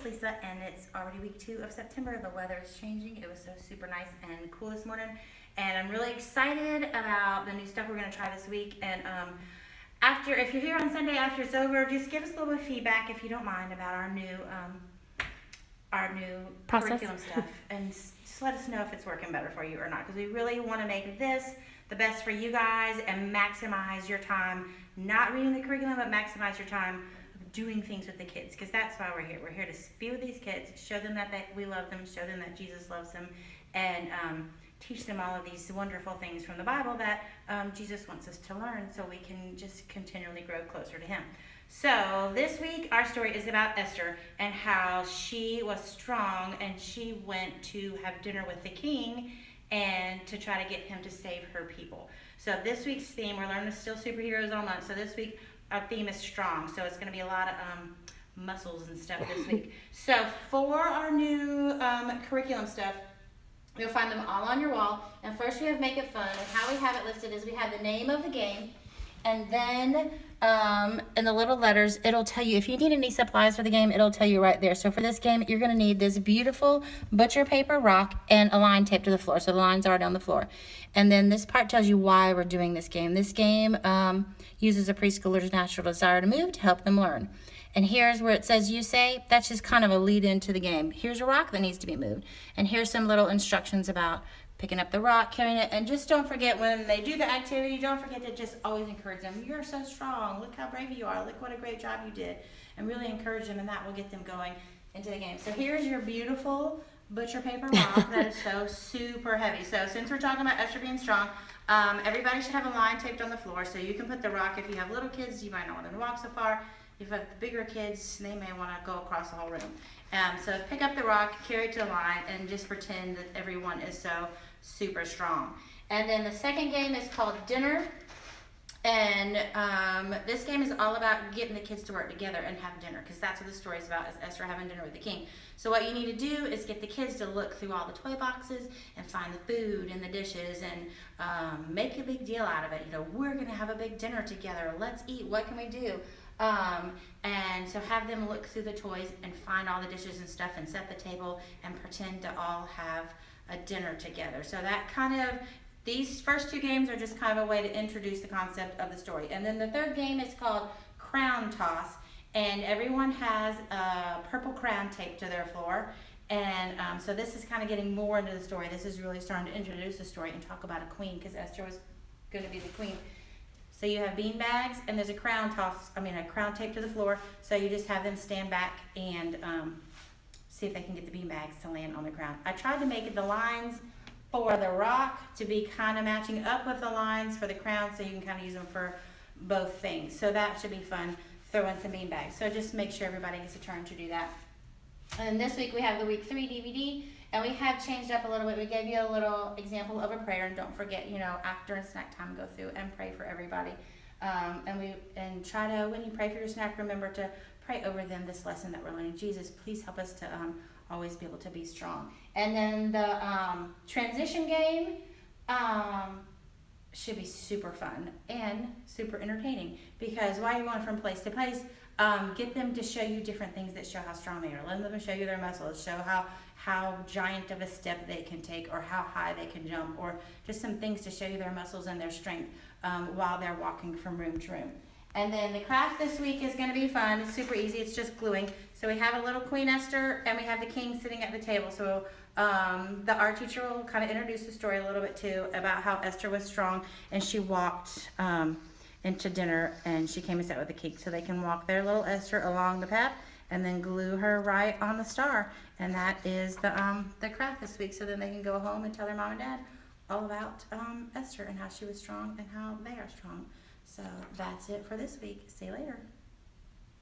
it's Lisa, and it's already week 2 of September. The weather is changing. It was so super nice and cool this morning, and I'm really excited about the new stuff we're going to try this week. And if you're here on Sunday after it's over, just give us a little bit of feedback, if you don't mind, about our new Process. curriculum stuff, and just let us know if it's working better for you or not, because we really want to make this the best for you guys and maximize your time, not reading the curriculum, but maximize your time doing things with the kids, because that's why we're here. We're here to be with these kids, show them that we love them, show them that Jesus loves them, and teach them all of these wonderful things from the Bible that Jesus wants us to learn, so we can just continually grow closer to him. So this week our story is about Esther and how she was strong, and she went to have dinner with the king and to try to get him to save her people. So this week's theme, we're learning Still Superheroes all month. So this week our theme is strong. So it's going to be a lot of muscles and stuff this week. So for our new curriculum stuff, you'll find them all on your wall. And first we have Make It Fun. And how we have it listed is we have the name of the game. And then in the little letters, it'll tell you, if you need any supplies for the game, it'll tell you right there. So for this game, you're going to need this beautiful butcher paper rock and a line taped to the floor. So the line's already on the floor. And then this part tells you why we're doing this game. This game uses a preschooler's natural desire to move to help them learn. And here's where it says you say, that's just kind of a lead into the game. Here's a rock that needs to be moved. And here's some little instructions about picking up the rock, carrying it, and just don't forget, when they do the activity, don't forget to just always encourage them. You're so strong. Look how brave you are. Look what a great job you did. And really encourage them, and that will get them going into the game. So here's your beautiful butcher paper rock that is so super heavy. So since we're talking about Esther being strong, everybody should have a line taped on the floor, so you can put the rock. If you have little kids, you might not want them to walk so far. If you have the bigger kids, they may want to go across the whole room. So pick up the rock, carry it to the line, and just pretend that everyone is so super strong. And then the second game is called Dinner. And this game is all about getting the kids to work together and have dinner, because that's what the story is about, is Esther having dinner with the king. So what you need to do is get the kids to look through all the toy boxes and find the food and the dishes, and make a big deal out of it. You know, we're going to have a big dinner together. Let's eat. What can we do? And so have them look through the toys and find all the dishes and stuff and set the table and pretend to all have a dinner together. So that kind of, these first 2 games are just kind of a way to introduce the concept of the story. And then the third game is called Crown Toss, and everyone has a purple crown taped to their floor. And so this is kind of getting more into the story. This is really starting to introduce the story and talk about a queen, because Esther was going to be the queen. So you have bean bags, and there's a crown taped to the floor. So you just have them stand back and see if they can get the bean bags to land on the crown. I tried to make the lines for the rock to be kind of matching up with the lines for the crown, so you can kind of use them for both things. So that should be fun. Throw in some bean bags. So just make sure everybody gets a turn to do that. And this week we have the week 3 DVD, and we have changed up a little bit. We gave you a little example of a prayer, and don't forget, after snack time, go through and pray for everybody. And try to, when you pray for your snack, remember to pray over them this lesson that we're learning. Jesus, please help us to always be able to be strong. And then the transition game should be super fun and super entertaining, because while you're going from place to place, get them to show you different things that show how strong they are. Let them show you their muscles, show how giant of a step they can take, or how high they can jump, or just some things to show you their muscles and their strength while they're walking from room to room. And then the craft this week is going to be fun. It's super easy. It's just gluing. So we have a little Queen Esther, and we have the king sitting at the table. So the art teacher will kind of introduce the story a little bit too, about how Esther was strong, and she walked into dinner, and she came and sat with the king. So they can walk their little Esther along the path and then glue her right on the star. And that is the craft this week. So then they can go home and tell their mom and dad all about Esther and how she was strong and how they are strong. So that's it for this week. See you later.